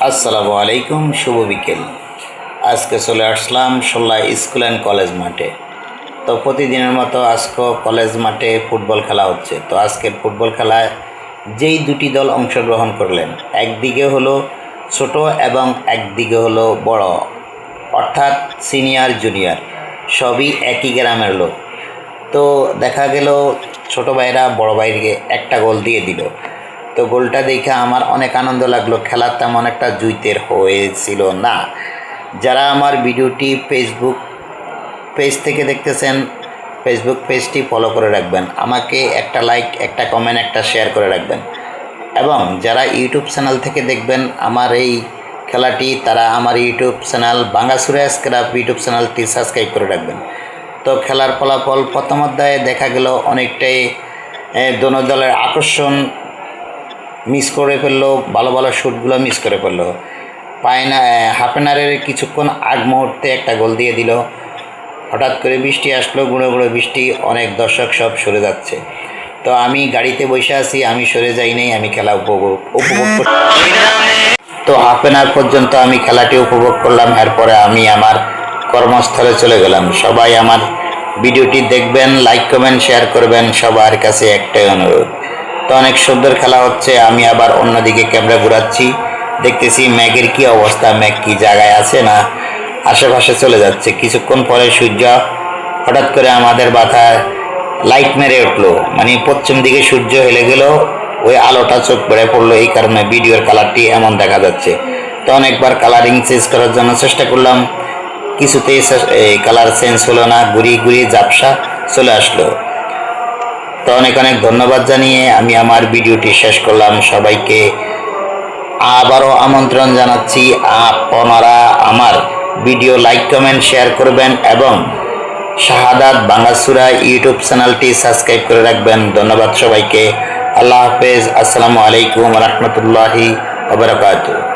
আসসালামু আলাইকুম, শুভ বিকেল। আজকে চলে আসলাম সোল্লা স্কুল অ্যান্ড কলেজ মাঠে। তো প্রতিদিনের মতো আজকেও কলেজ মাঠে ফুটবল খেলা হচ্ছে। তো আজকের ফুটবল খেলায় যেই দুটি দল অংশগ্রহণ করলেন, একদিকে হলো ছোট এবং একদিকে হলো বড়, অর্থাৎ সিনিয়র জুনিয়র, সবই একই গ্রামের লোক। তো দেখা গেল ছোট ভাইরা বড় ভাইকে একটা গোল দিয়ে দিল। তো গোলটা দেখে আমার অনেক আনন্দ লাগলো। খেলা তেমন একটা জুইতের হয়েছিল না। যারা আমার ভিডিওটি ফেসবুক পেজ থেকে দেখতেছেন, ফেসবুক পেজটি ফলো করে রাখবেন, আমাকে একটা লাইক, একটা কমেন্ট, একটা শেয়ার করে রাখবেন। এবং যারা ইউটিউব চ্যানেল থেকে দেখবেন আমার এই খেলাটি, তারা আমার ইউটিউব চ্যানেল বাঙ্গাসুরা স্ক্রাব ইউটিউব চ্যানেলটি সাবস্ক্রাইব করে রাখবেন। তো খেলার ফলাফল প্রথম অধ্যায়ে দেখা গেল অনেকটাই দোনো দলের আকর্ষণ মিস করে ফেললো, ভালো ভালো শ্যুটগুলো মিস করে ফেললো। হাফ অ্যান আওয়ারের কিছুক্ষণ আগ মুহূর্তে একটা গোল দিয়ে দিল। হঠাৎ করে বৃষ্টি আসলো, গুঁড়ো গুঁড়ো বৃষ্টি, অনেক দর্শক সব সরে যাচ্ছে। তো আমি গাড়িতে বসে আছি, আমি সরে যাই নাই, আমি খেলা উপভোগ তো হাফ অ্যান আওয়ার পর্যন্ত আমি খেলাটি উপভোগ করলাম। এরপরে আমি আমার কর্মস্থলে চলে গেলাম। সবাই আমার ভিডিওটি দেখবেন, লাইক কমেন্ট শেয়ার করবেন, সবার কাছে একটাই অনুরোধ। তো অনেক সুন্দর খেলা হচ্ছে। আমি আবার অন্যদিকে ক্যামেরা ঘুরাচ্ছি, দেখতেছি ম্যাগের কি অবস্থা, ম্যাগ কি জায়গায় আছে না আশেপাশে চলে যাচ্ছে। কিছুক্ষণ পরে সূর্য হঠাৎ করে আমাদের মাথায় লাইট মেরে উঠলো, মানে পশ্চিম দিকে সূর্য হেলে গেল, ওই আলোটা চোখ পড়ে পড়লো, এই কারণে ভিডিওর কালারটি এমন দেখা যাচ্ছে। তো অনেকবার কালারিং চেঞ্জ করার জন্য চেষ্টা করলাম, কিছুতেই কালার চেঞ্জ হলো না, ঘুরিয়ে ঘুরিয়ে ঝাপসা চলে আসলো। তো অনেক অনেক ধন্যবাদ জানিয়ে আমি আমার ভিডিওটি শেষ করলাম। সবাইকে আবারও আমন্ত্রণ জানাচ্ছি, আপনারা আমার ভিডিও লাইক কমেন্ট শেয়ার করবেন এবং শাহাদাত বাঙ্গাসুরা ইউটিউব চ্যানেলটি সাবস্ক্রাইব করে রাখবেন। ধন্যবাদ সবাইকে। আল্লাহ হাফেজ। আসসালামু আলাইকুম রহমতুল্লাহি ওয়া বারাকাতুহু।